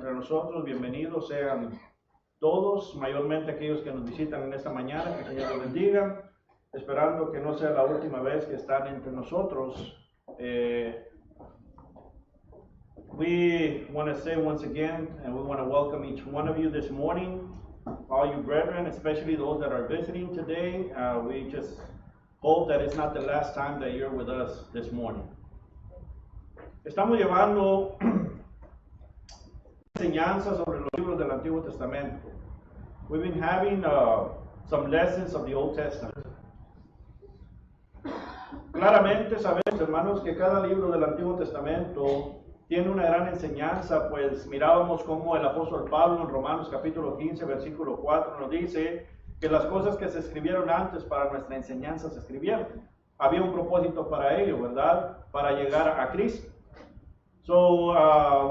entre nosotros. Bienvenidos sean todos, mayormente aquellos que nos visitan en esta mañana. Que el Señor los bendiga, esperando que no sea la última vez que están entre nosotros. We want to say once again, and we want to welcome each one of you this morning, all you brethren, especially those that are visiting today. We just hope that it's not the last time that you're with us this morning. Estamos llevando enseñanzas sobre los libros del Antiguo Testamento. We've been having some lessons of the Old Testament. Claramente sabemos, hermanos, que cada libro del Antiguo Testamento tiene una gran enseñanza, pues mirábamos cómo el apóstol Pablo en Romanos capítulo 15, versículo 4 nos dice que las cosas que se escribieron antes para nuestra enseñanza se escribieron. Había un propósito para ello, ¿verdad? Para llegar a Cristo. So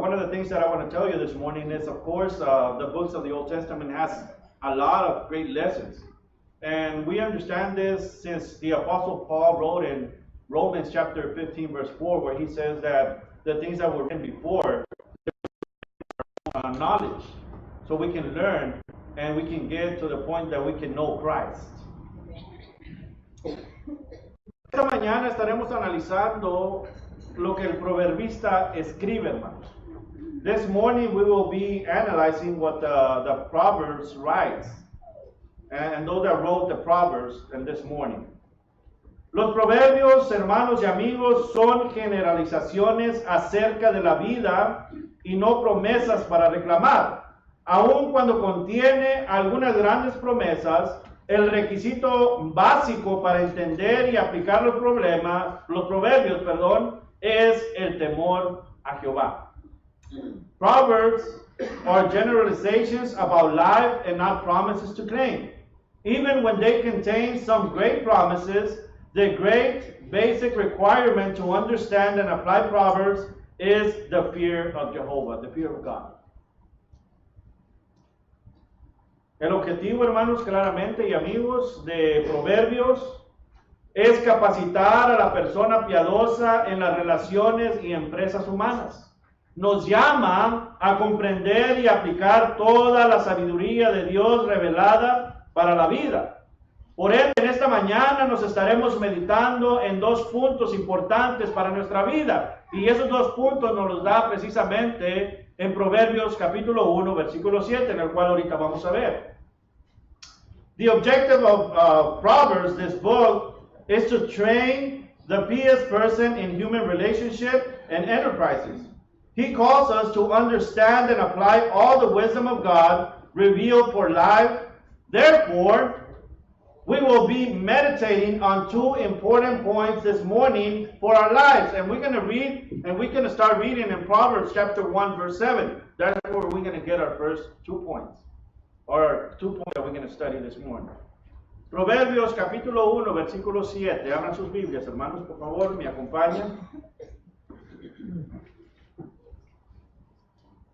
one of the things that I want to tell you this morning is, of course, the books of the Old Testament has a lot of great lessons. And we understand this since the Apostle Paul wrote in Romans chapter 15, verse 4, where he says that the things that were written before, knowledge, so we can learn and we can get to the point that we can know Christ. Esta mañana estaremos analizando lo que el proverbista escribe, hermanos. This morning we will be analyzing what the Proverbs writes, and those that wrote the Proverbs in this morning. Los proverbios, hermanos y amigos, son generalizaciones acerca de la vida y no promesas para reclamar. Aun cuando contiene algunas grandes promesas, el requisito básico para entender y aplicar los proverbios, es el temor a Jehová. Proverbs are generalizations about life and not promises to claim. Even when they contain some great promises, the great basic requirement to understand and apply Proverbs is the fear of Jehovah, the fear of God. El objetivo, hermanos, claramente y amigos, de Proverbios es capacitar a la persona piadosa en las relaciones y empresas humanas. Nos llama a comprender y aplicar toda la sabiduría de Dios revelada para la vida. Por ende, en esta mañana nos estaremos meditando en dos puntos importantes para nuestra vida. Y esos dos puntos nos los da precisamente en Proverbios capítulo 1, versículo 7, en el cual ahorita vamos a ver. The objective of Proverbs, this book, is to train the pious person in human relationship and enterprises. He calls us to understand and apply all the wisdom of God revealed for life. Therefore, we will be meditating on two important points this morning for our lives. And we're going to read, and we're going to start reading in Proverbs chapter 1, verse 7. That's where we're going to get our first 2 points, or 2 points that we're going to study this morning. Proverbios capítulo 1, versículo 7. Abran sus Biblias, hermanos, por favor, me acompañan.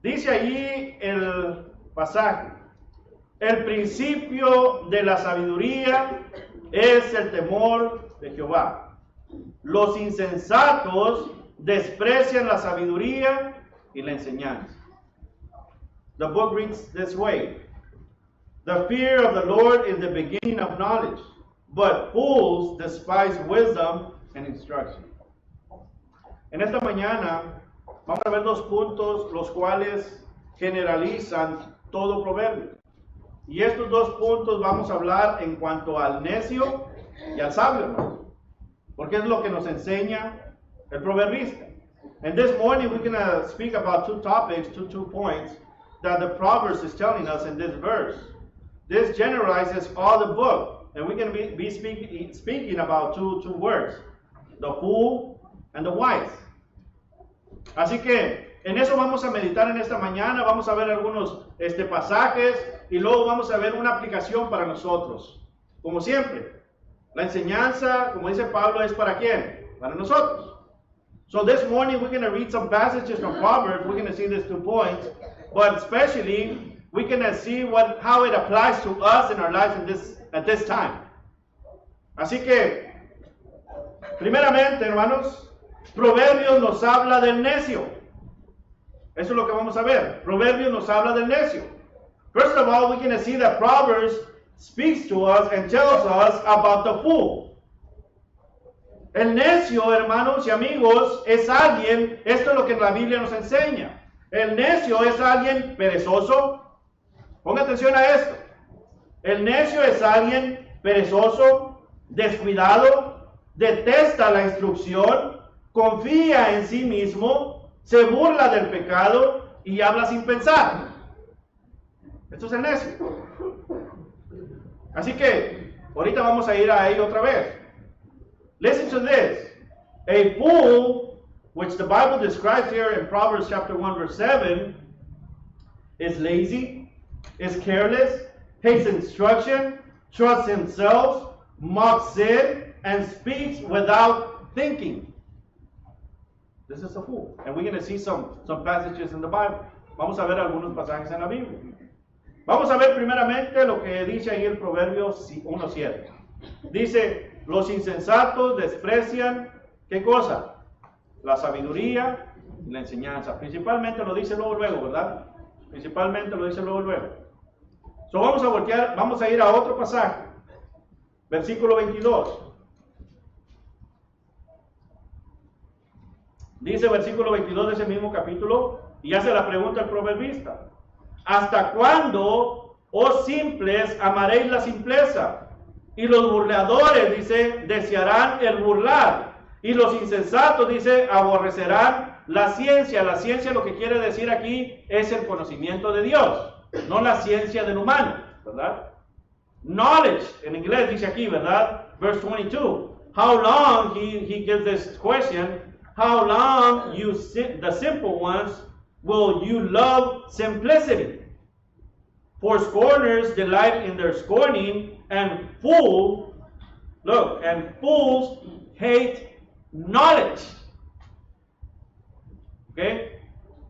Dice allí el pasaje: el principio de la sabiduría es el temor de Jehová. Los insensatos desprecian la sabiduría y la enseñanza. The book reads this way: the fear of the Lord is the beginning of knowledge, but fools despise wisdom and instruction. En esta mañana vamos a ver dos puntos los cuales generalizan todo proverbio. Y estos dos puntos vamos a hablar en cuanto al necio y al sabio, hermano, porque es lo que nos enseña el proverbista. And this morning we're going to speak about two topics, two points that the Proverbs is telling us in this verse. This generalizes all the book, and we're going to be speaking about two words, the fool and the wise. Así que en eso vamos a meditar en esta mañana. Vamos a ver algunos pasajes y luego vamos a ver una aplicación para nosotros. Como siempre, la enseñanza, como dice Pablo, es para ¿quién? Para nosotros. So this morning we're going to read some passages from Proverbs. We're going to see these 2 points, but especially we're going to see how it applies to us in our lives at this time. Así que, primeramente, hermanos, Proverbios nos habla del necio. Eso es lo que vamos a ver. Proverbios nos habla del necio. First of all, we can see that Proverbs speaks to us and tells us about the fool. El necio, hermanos y amigos, es alguien, esto es lo que la Biblia nos enseña. El necio es alguien perezoso. Ponga atención a esto. El necio es alguien perezoso, descuidado, detesta la instrucción, confía en sí mismo, se burla del pecado y habla sin pensar. Esto es el necio. Así que ahorita vamos a ir a ello otra vez. Listen to this. A fool, which the Bible describes here in Proverbs chapter 1 verse 7, is lazy, is careless, hates instruction, trusts himself, mocks sin, and speaks without thinking. This is a fool. And we're going to see some passages in the Bible. Vamos a ver algunos pasajes en la Biblia. Vamos a ver primeramente lo que dice ahí el Proverbio 1:7. Dice, los insensatos desprecian, ¿qué cosa? La sabiduría y la enseñanza. Principalmente lo dice luego, ¿verdad? Principalmente lo dice luego. So vamos a voltear, vamos a ir a otro pasaje. Versículo 22. Dice versículo 22 de ese mismo capítulo, y hace la pregunta el proverbista. ¿Hasta cuándo, oh simples, amaréis la simpleza? Y los burladores, dice, desearán el burlar. Y los insensatos, dice, aborrecerán la ciencia. La ciencia lo que quiere decir aquí es el conocimiento de Dios, no la ciencia del humano, ¿verdad? Knowledge, en inglés dice aquí, ¿verdad? Verse 22. How long, he gives this question, how long the simple ones will you love simplicity? For scorners delight in their scorning, and fools hate knowledge. ¿Ok?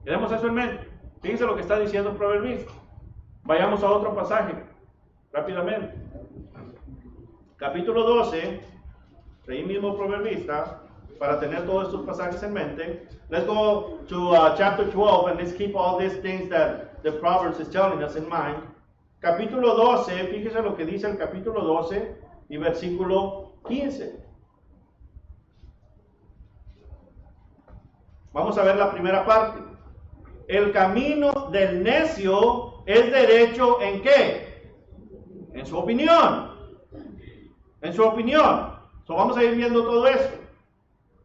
Tenemos eso en mente. Fíjense lo que está diciendo el proverbista. Vayamos a otro pasaje, rápidamente. Capítulo 12, de ahí mismo proverbista, para tener todos estos pasajes en mente. Let's go to chapter 12 and let's keep all these things that the Proverbs is telling us in mind. Capítulo 12, fíjese lo que dice el capítulo 12 y versículo 15. Vamos a ver la primera parte. El camino del necio es derecho ¿en qué? En su opinión. En su opinión. So vamos a ir viendo todo eso.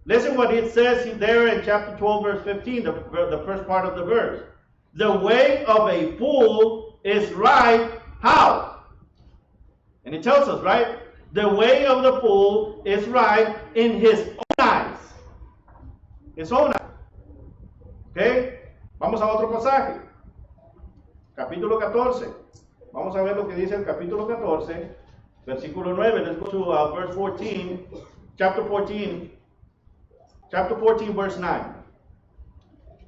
Listen what it says there in chapter 12 verse 15, the first part of the verse. The way of a fool is right, how? And it tells us, right? The way of the fool is right in his own eyes. His own eyes. ¿Ok? Vamos a otro pasaje. Capítulo 14. Vamos a ver lo que dice el capítulo 14, versículo 9. Let's go to verse 14. Chapter 14, verse 9.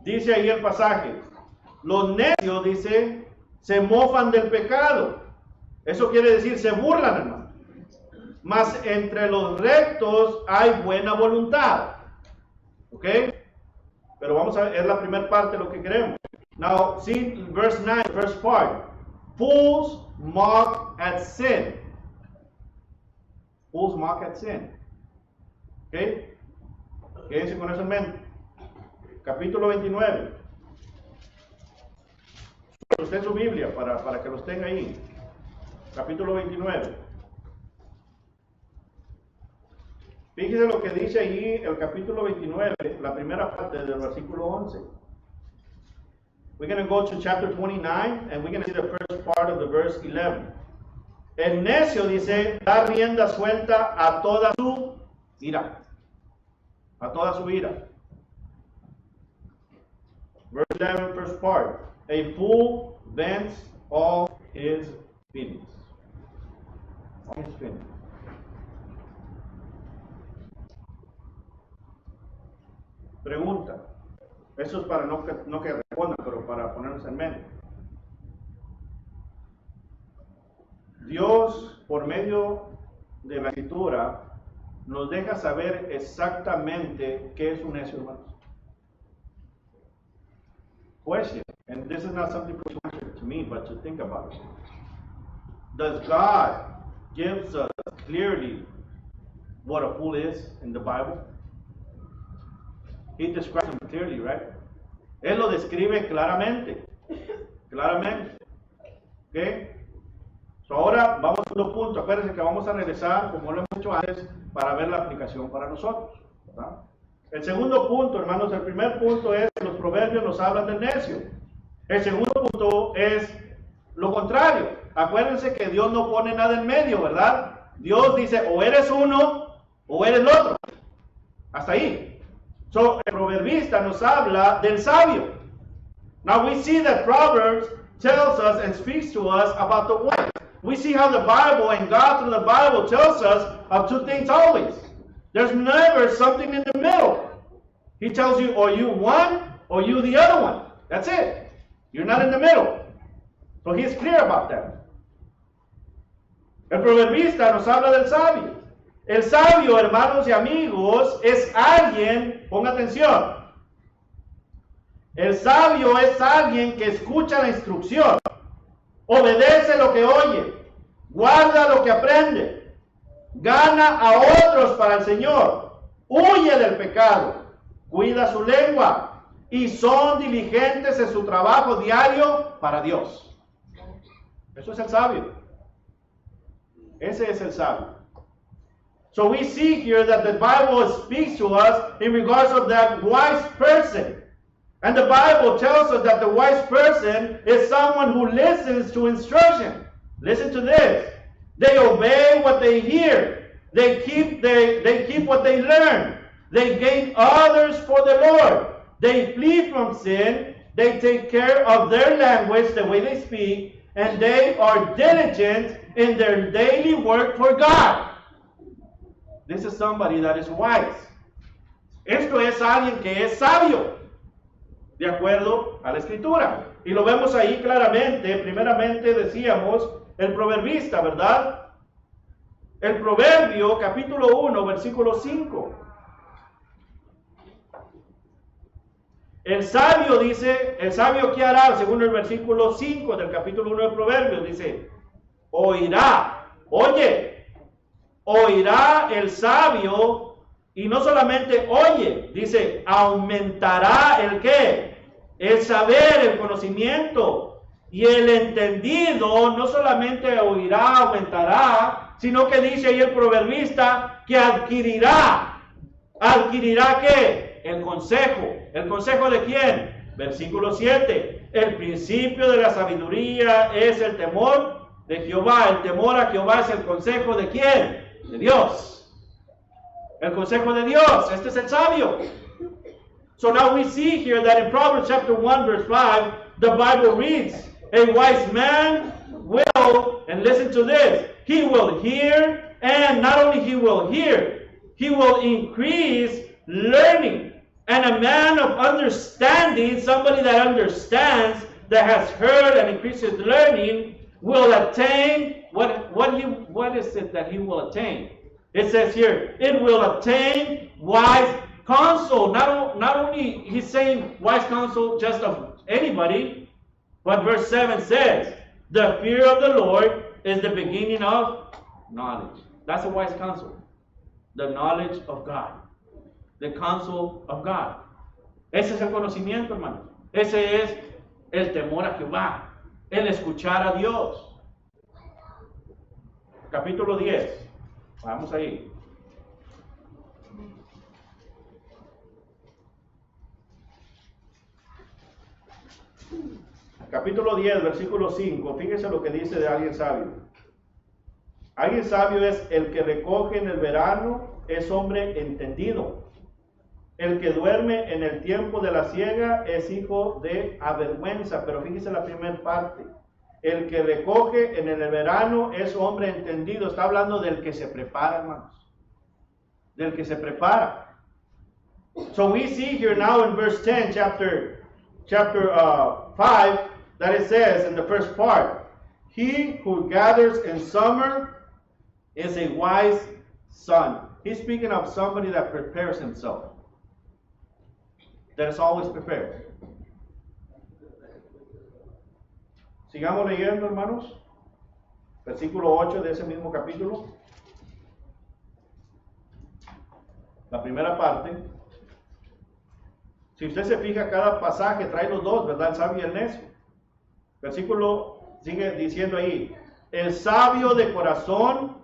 Dice ahí el pasaje. Los necios, dice, se mofan del pecado. Eso quiere decir, se burlan, hermano. Mas entre los rectos hay buena voluntad. ¿Ok? Pero vamos a ver, es la primera parte de lo que queremos. Now, see verse 9, first part. Fools mock at sin. Fools mock at sin. ¿Ok? Quédense con eso en mente. Capítulo 29. Usted su Biblia para que los tenga ahí. Capítulo 29. Fíjese lo que dice ahí el capítulo 29, la primera parte del versículo 11. We're going to go to chapter 29 and we're going to see the first part of the verse 11. El necio dice, da rienda suelta a toda su ira. A toda su ira. Verse 11, first part. A fool vents all his feelings. All his feelings. Pregunta. Eso es para no que respondan, pero para ponernos en mente. Dios, por medio de la Escritura, nos deja saber exactamente qué es un necio, hermanos. question, and this is not something for you to answer to me, but to think about it. Does God gives us clearly what a fool is in the Bible? He describes him clearly, right? Él lo describe claramente. Claramente. ¿Ok? So ahora vamos a otro punto. Acuérdense que vamos a regresar, como lo hemos hecho antes, para ver la aplicación para nosotros, ¿verdad? El segundo punto, hermanos, el primer punto es que los proverbios nos hablan del necio. El segundo punto es lo contrario. Acuérdense que Dios no pone nada en medio, ¿verdad? Dios dice, o eres uno o eres el otro. Hasta ahí. So, el proverbista nos habla del sabio. Now we see that Proverbs tells us and speaks to us about the wise. We see how the Bible and God through the Bible tells us of two things always. There's never something in the middle. He tells you, or you one, or you the other one. That's it. You're not in the middle. So he's clear about that. El proverbista nos habla del sabio. El sabio, hermanos y amigos, es alguien, ponga atención. El sabio es alguien que escucha la instrucción, obedece lo que oye, guarda lo que aprende, gana a otros para el Señor, huye del pecado, cuida su lengua y son diligentes en su trabajo diario para Dios. Eso es el sabio. Ese es el sabio. So we see here that the Bible speaks to us in regards of that wise person. And the Bible tells us that the wise person is someone who listens to instruction. Listen to this. They obey what they hear. They keep what they learn. They gain others for the Lord. They flee from sin. They take care of their language, the way they speak, and they are diligent in their daily work for God. This is somebody that is wise. Esto es alguien que es sabio, de acuerdo a la Escritura. Y lo vemos ahí claramente. Primeramente decíamos el proverbista, ¿verdad? El Proverbio, capítulo 1, versículo 5. El sabio dice, ¿el sabio qué hará? Según el versículo 5 del capítulo 1 del Proverbios, dice, oirá, oye, oirá el sabio, y no solamente oye, dice, aumentará el qué, el saber, el conocimiento, y el entendido no solamente oirá, aumentará, sino que dice ahí el proverbista que adquirirá qué, el consejo de quién, versículo 7, el principio de la sabiduría es el temor de Jehová, el temor a Jehová es el consejo de quién, de Dios. El consejo de Dios, este es el sabio. So now we see here that in Proverbs chapter 1 verse 5, the Bible reads, a wise man will, and listen to this, he will hear, and not only he will hear, he will increase learning. And a man of understanding, somebody that understands, that has heard and increases learning, will attain, what is it that he will attain? It says here, it will attain wise counsel. Not only he's saying wise counsel just of anybody, but verse 7 says, the fear of the Lord is the beginning of knowledge. That's a wise counsel. The knowledge of God. The counsel of God. Ese es el conocimiento, hermano. Ese es el temor a Jehová. El escuchar a Dios. Capítulo 10. Vamos ahí. Capítulo 10, versículo 5. Fíjese lo que dice de alguien sabio. Alguien sabio es el que recoge en el verano, es hombre entendido. El que duerme en el tiempo de la siega es hijo de avergüenza. Pero fíjese la primera parte. El que recoge en el verano es hombre entendido. Está hablando del que se prepara, hermanos. Del que se prepara. So we see here now in verse 10, chapter 5, that it says in the first part, he who gathers in summer is a wise son. He's speaking of somebody that prepares himself. That is always prepared. Sigamos leyendo, hermanos. Versículo 8 de ese mismo capítulo. La primera parte. Si usted se fija, cada pasaje trae los dos, ¿verdad? El sabio y el necio. Versículo sigue diciendo ahí, el sabio de corazón,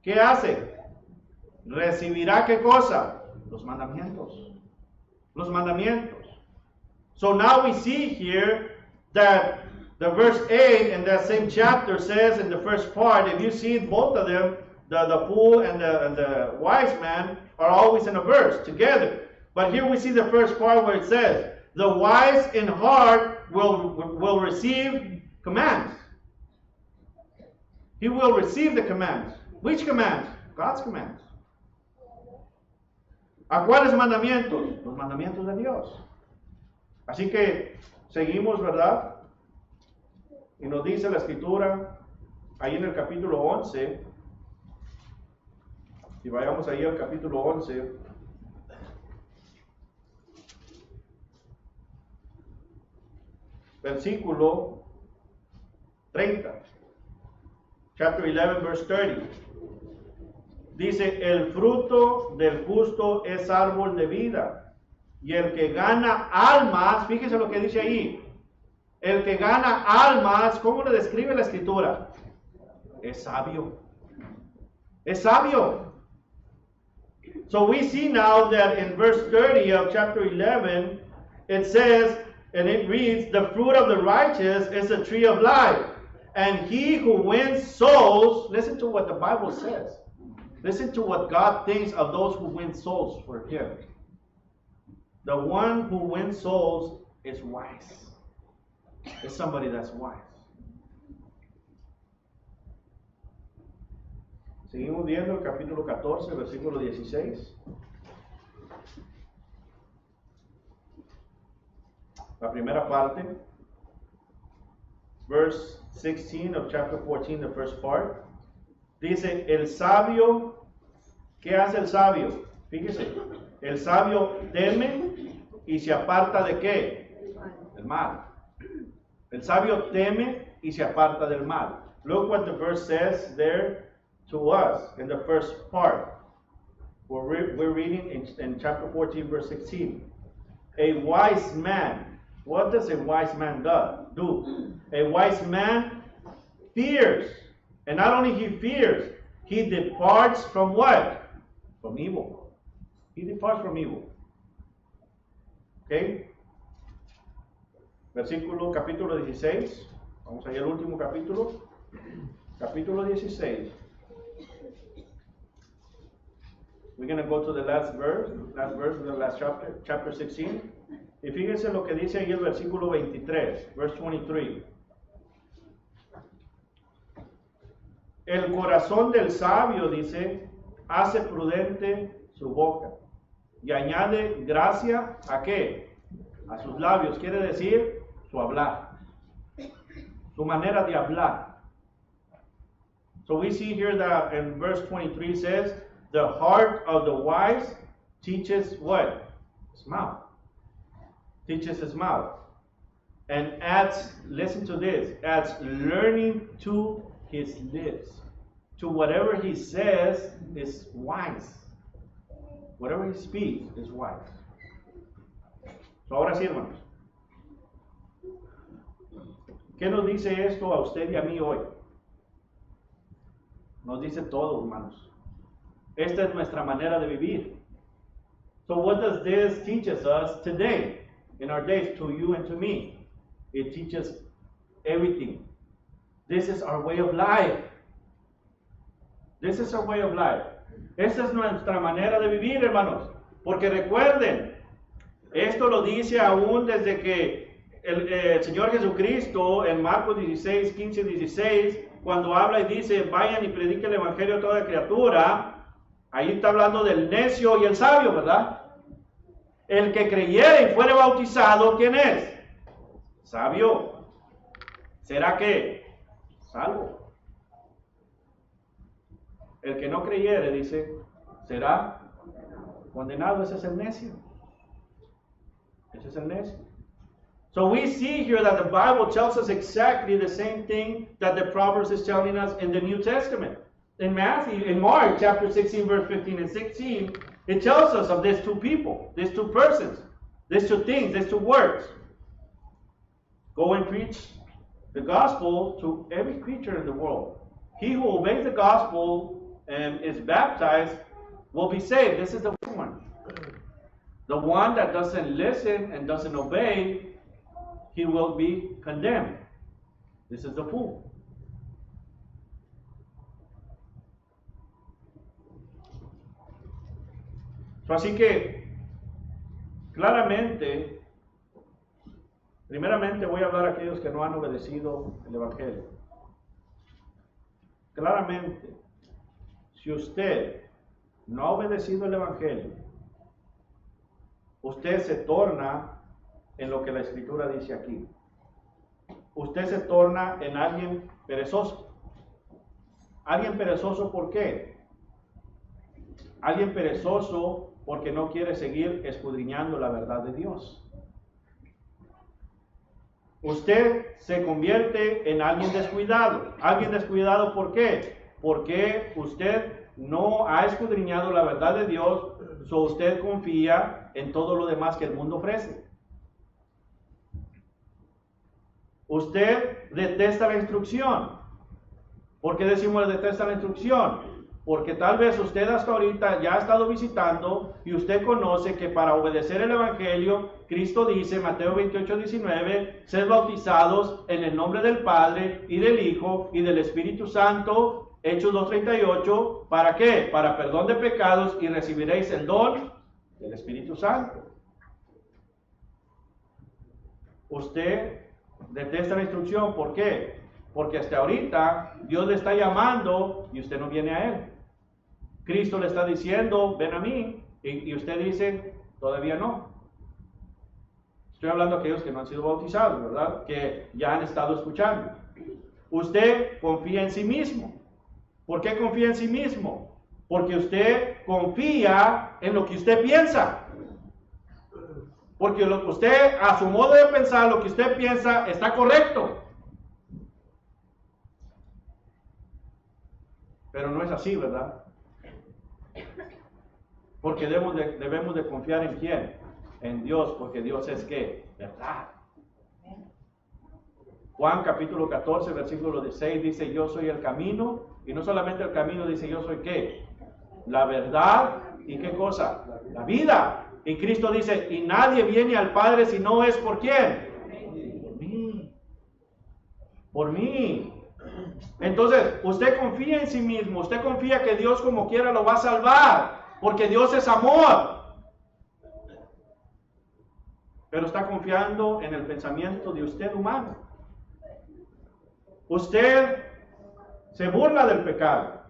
¿qué hace? Recibirá ¿qué cosa? Los mandamientos. Los mandamientos. So now we see here that the verse 8 in that same chapter says in the first part, if you see both of them, the fool and the wise man are always in a verse together. But here we see the first part where it says, the wise in heart will receive commands. He will receive the commands. Which commands? God's commands. ¿A cuáles mandamientos? Los mandamientos de Dios. Así que seguimos, ¿verdad? Y nos dice la escritura, ahí en el capítulo 11, y vayamos ahí al capítulo 11, versículo 30, chapter 11, verse 30. Dice, el fruto del justo es árbol de vida, y el que gana almas, fíjese lo que dice ahí, el que gana almas, ¿cómo le describe la escritura? Es sabio. Es sabio. So we see now that in verse 30 of chapter 11, it says, and it reads, the fruit of the righteous is a tree of life, and he who wins souls, listen to what the Bible says. Listen to what God thinks of those who win souls for him. The one who wins souls is wise. It's somebody that's wise. Seguimos viendo el capítulo 14, versículo 16. La primera parte. Verse 16 of chapter 14, the first part. Dice, el sabio, ¿qué hace el sabio? Fíjese, el sabio teme y se aparta de ¿qué? Del mal. El sabio teme y se aparta del mal. Look what the verse says there to us in the first part. We're reading in chapter 14, verse 16. A wise man, what does a wise man do? A wise man fears. And not only he fears, he departs from what? From evil. He departs from evil. Okay? Versículo, capítulo 16. Vamos allá al último capítulo. Capítulo 16. We're going to go to the last verse of the last chapter, chapter 16. Y fíjense lo que dice ahí el versículo 23, verse 23. El corazón del sabio, dice, hace prudente su boca y añade gracia ¿a qué? A sus labios, quiere decir su hablar, su manera de hablar. So we see here that in verse 23 says, the heart of the wise teaches what? His mouth. Teaches his mouth. And adds, listen to this, adds learning to his lips. To whatever he says is wise. Whatever he speaks is wise. So ahora sí, hermanos. ¿Qué nos dice esto a usted y a mí hoy? Nos dice todo, hermanos. Esta es nuestra manera de vivir. So what does this teach us today, in our days, to you and to me? It teaches everything. This is our way of life. This is our way of life. Esta es nuestra manera de vivir, hermanos. Porque recuerden, esto lo dice aún desde que el Señor Jesucristo en Marcos 16, 15, 16, cuando habla y dice, vayan y prediquen el Evangelio a toda criatura, ahí está hablando del necio y el sabio, ¿verdad? El que creyere y fuere bautizado, ¿quién es? Sabio. ¿Será que? Salvo. El que no creyere, dice, será condenado. Ese es el necio. Ese es el necio. So we see here that the Bible tells us exactly the same thing that the Proverbs is telling us in the New Testament. In Mark chapter 16, verse 15 and 16, it tells us of these two people, these two persons, these two things, these two words. Go and preach the gospel to every creature in the world. He who obeys the gospel and is baptized will be saved. This is the one. The one that doesn't listen and doesn't obey, he will be condemned. This is the fool. So, así que, claramente, primeramente voy a hablar a aquellos que no han obedecido el Evangelio. Claramente, si usted no ha obedecido el Evangelio, usted se torna en lo que la Escritura dice aquí. Usted se torna en alguien perezoso. Alguien perezoso, ¿por qué? Alguien perezoso porque no quiere seguir escudriñando la verdad de Dios. Usted se convierte en alguien descuidado. Alguien descuidado, ¿por qué? Porque usted no ha escudriñado la verdad de Dios, so usted confía en todo lo demás que el mundo ofrece. Usted detesta la instrucción. ¿Por qué decimos detesta la instrucción? Porque tal vez usted hasta ahorita ya ha estado visitando y usted conoce que para obedecer el Evangelio, Cristo dice, Mateo 28, 19, sed bautizados en el nombre del Padre y del Hijo y del Espíritu Santo, Hechos 2:38, ¿para qué? Para perdón de pecados y recibiréis el don del Espíritu Santo. Usted detesta la instrucción, ¿por qué? Porque hasta ahorita Dios le está llamando y usted no viene a Él. Cristo le está diciendo, ven a mí, y usted dice, todavía no. Estoy hablando a aquellos que no han sido bautizados, ¿verdad? Que ya han estado escuchando. Usted confía en sí mismo. ¿Por qué confía en sí mismo? Porque usted confía en lo que usted piensa. Porque lo que usted, a su modo de pensar, lo que usted piensa está correcto. Pero no es así, ¿verdad? Porque debemos de confiar en ¿quién? En Dios, porque Dios es ¿qué? Verdad. Juan capítulo 14, versículo 16 dice, yo soy el camino, y no solamente el camino, dice, yo soy ¿qué? La verdad, ¿y qué cosa? La vida. Y Cristo dice, y nadie viene al Padre si no es ¿por quién? Por mí. Por mí. Entonces, usted confía en sí mismo, usted confía que Dios como quiera lo va a salvar, porque Dios es amor. Pero está confiando en el pensamiento de usted humano. Usted se burla del pecado.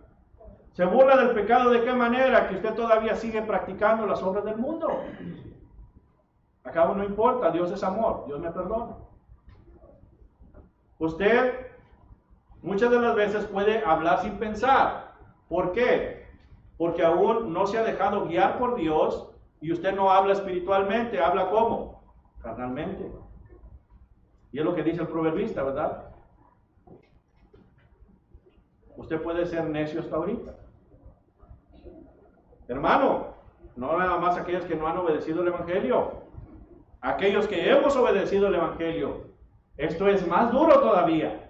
¿Se burla del pecado de qué manera? Que usted todavía sigue practicando las obras del mundo. Acabo no importa, Dios es amor, Dios me perdona. Usted muchas de las veces puede hablar sin pensar. ¿Por qué? Porque aún no se ha dejado guiar por Dios y usted no habla espiritualmente, habla ¿cómo? Carnalmente. Y es lo que dice el proverbista, ¿verdad? Usted puede ser necio hasta ahorita. Hermano, no nada más aquellos que no han obedecido el Evangelio. Aquellos que hemos obedecido el Evangelio. Esto es más duro todavía.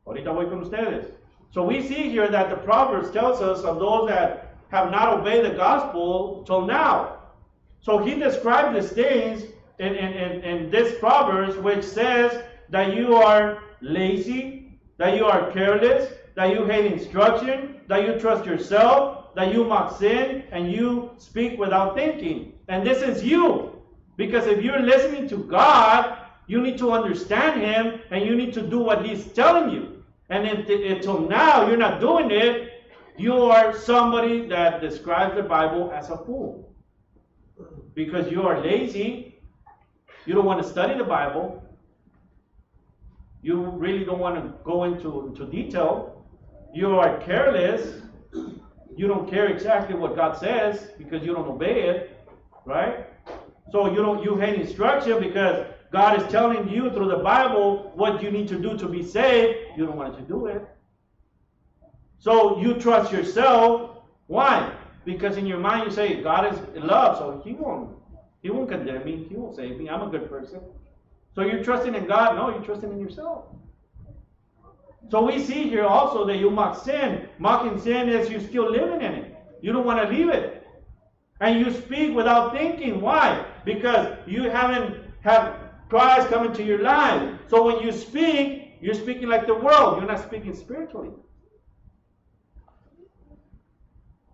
Ahorita voy con ustedes. So we see here that the Proverbs tells us of those that have not obeyed the gospel till now. So he described these things in this Proverbs, which says that you are lazy, that you are careless, that you hate instruction, that you trust yourself, that you mock sin, and you speak without thinking. And this is you. Because if you're listening to God, you need to understand Him, and you need to do what He's telling you. And until now, you're not doing it, you are somebody that describes the Bible as a fool. Because you are lazy, you don't want to study the Bible, you really don't want to go into detail, you are careless, you don't care exactly what God says because you don't obey it, right? So you hate instruction because God is telling you through the Bible what you need to do to be saved. You don't want to do it. So you trust yourself. Why? Because in your mind you say, God is love, so He won't condemn me. He won't save me. I'm a good person. So you're trusting in God? No, you're trusting in yourself. So we see here also that you mock sin. Mocking sin is you still living in it. You don't want to leave it. And you speak without thinking. Why? Because you haven't have Christ come into your life. So when you speak, you're speaking like the world. You're not speaking spiritually.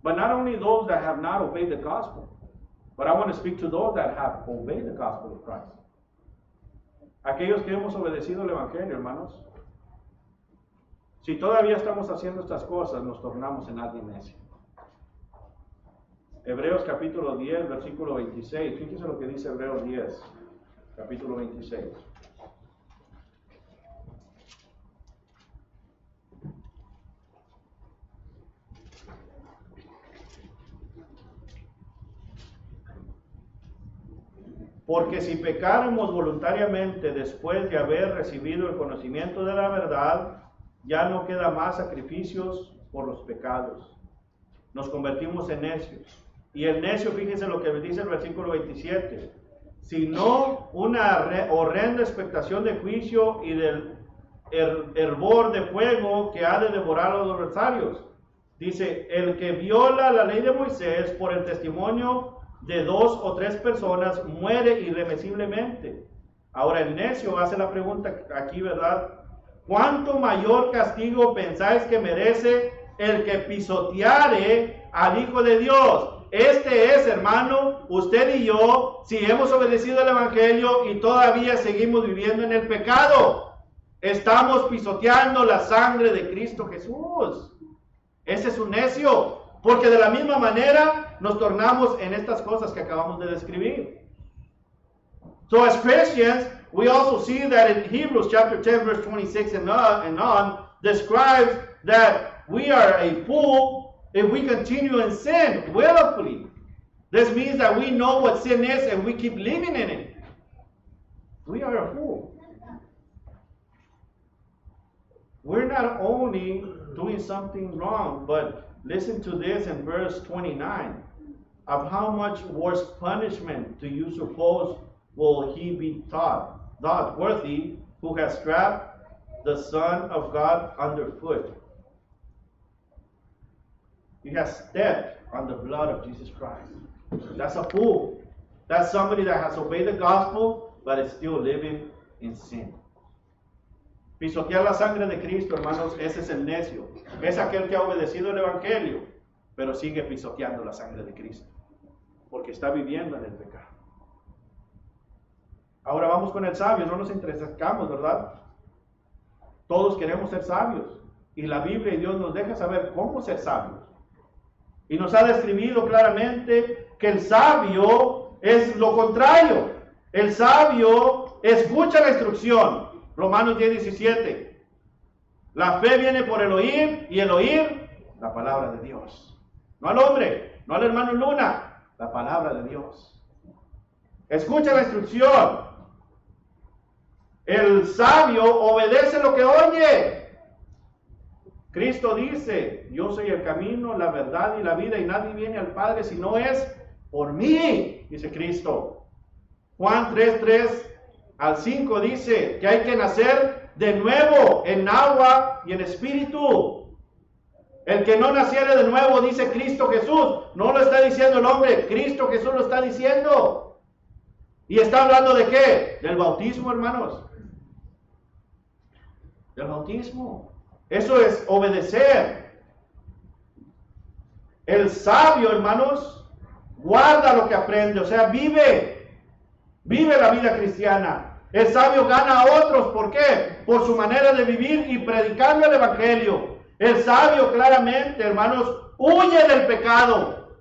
But not only those that have not obeyed the gospel, but I want to speak to those that have obeyed the gospel of Christ. Aquellos que hemos obedecido el Evangelio, hermanos. Si todavía estamos haciendo estas cosas, nos tornamos en alguien necio. Hebreos capítulo 10, versículo 26. Fíjense lo que dice Hebreos 10, capítulo 26. Porque si pecáramos voluntariamente después de haber recibido el conocimiento de la verdad, ya no queda más sacrificios por los pecados. Nos convertimos en necios. Y el necio, fíjense lo que dice el versículo 27, sino una horrenda expectación de juicio y del hervor de fuego que ha de devorar a los adversarios. Dice, el que viola la ley de Moisés por el testimonio de 2 o 3 personas muere irremisiblemente. Ahora el necio hace la pregunta aquí, ¿verdad? ¿Cuánto mayor castigo pensáis que merece el que pisoteare al Hijo de Dios? Este es, hermano, usted y yo, si hemos obedecido el Evangelio y todavía seguimos viviendo en el pecado. Estamos pisoteando la sangre de Cristo Jesús. Ese es un necio, porque de la misma manera nos tornamos en estas cosas que acabamos de describir. So as Christians, we also see that in Hebrews chapter 10 verse 26 and on describes that we are a fool if we continue in sin willfully. This means that we know what sin is and we keep living in it. We are a fool. We're not only doing something wrong, but listen to this in verse 29. Of how much worse punishment do you suppose will he be thought worthy who has strapped the Son of God underfoot? He has stepped on the blood of Jesus Christ. That's a fool. That's somebody that has obeyed the gospel, but is still living in sin. Pisotear la sangre de Cristo, hermanos, ese es el necio. Es aquel que ha obedecido el Evangelio, pero sigue pisoteando la sangre de Cristo, porque está viviendo en el pecado. Ahora vamos con el sabio, no nos entresacamos, ¿verdad? Todos queremos ser sabios, y la Biblia y Dios nos deja saber cómo ser sabios. Y nos ha describido claramente que el sabio es lo contrario. El sabio escucha la instrucción. Romanos 10:17. La fe viene por el oír y el oír la palabra de Dios. No al hombre, no al hermano Luna, la palabra de Dios. Escucha la instrucción. El sabio obedece lo que oye. Cristo dice, yo soy el camino, la verdad y la vida, y nadie viene al Padre si no es por mí, dice Cristo. Juan 3:3 al 5 dice que hay que nacer de nuevo en agua y en espíritu. El que no naciere de nuevo, dice Cristo Jesús, no lo está diciendo el hombre, Cristo Jesús lo está diciendo. ¿Y está hablando de qué? Del bautismo, hermanos. Del bautismo. Eso es obedecer. El sabio, hermanos, guarda lo que aprende, o sea, vive la vida cristiana. El sabio gana a otros, ¿por qué? Por su manera de vivir y predicando el Evangelio. El sabio claramente, hermanos, huye del pecado.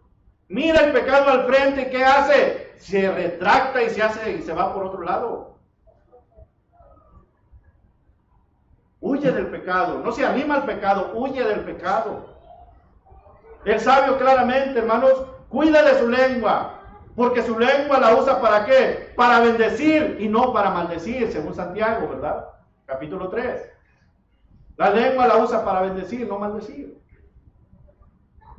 Mira el pecado al frente, ¿qué hace? Se retracta y se va por otro lado. Huye del pecado, no se anima al pecado, huye del pecado. El sabio claramente, hermanos, cuida de su lengua. Porque su lengua la usa ¿para qué? Para bendecir y no para maldecir, según Santiago, ¿verdad? Capítulo 3. La lengua la usa para bendecir, no maldecir.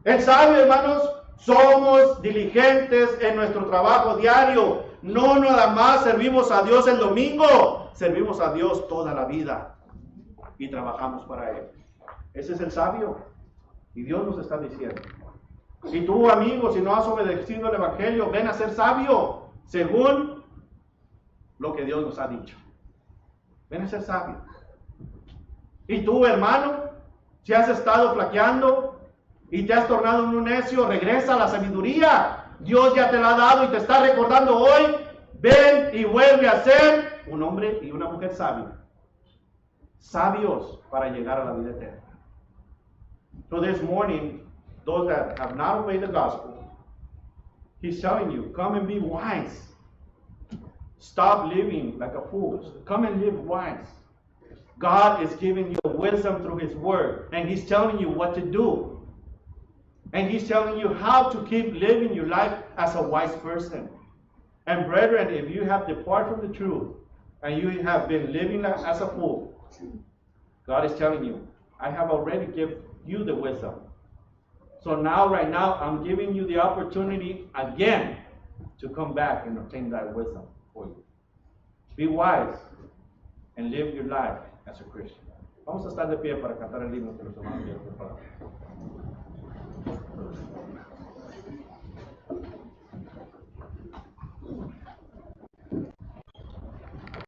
El sabio, hermanos, somos diligentes en nuestro trabajo diario. No nada más servimos a Dios el domingo, servimos a Dios toda la vida y trabajamos para Él. Ese es el sabio. Y Dios nos está diciendo. Y tú, amigo, si no has obedecido el Evangelio, ven a ser sabio, según lo que Dios nos ha dicho. Ven a ser sabio. Y tú, hermano, si has estado flaqueando y te has tornado en un necio, regresa a la sabiduría. Dios ya te la ha dado y te está recordando hoy. Ven y vuelve a ser un hombre y una mujer sabia. Sabios para llegar a la vida eterna. So this morning, those that have not obeyed the gospel, He's telling you, come and be wise. Stop living like a fool. Come and live wise. God is giving you wisdom through His Word, and He's telling you what to do. And He's telling you how to keep living your life as a wise person. And brethren, if you have departed from the truth, and you have been living as a fool, God is telling you, I have already given you the wisdom. So now, right now, I'm giving you the opportunity again to come back and obtain that wisdom for you. Be wise and live your life as a Christian. Vamos a estar de pie para cantar el himno que los hermanos quieren preparar.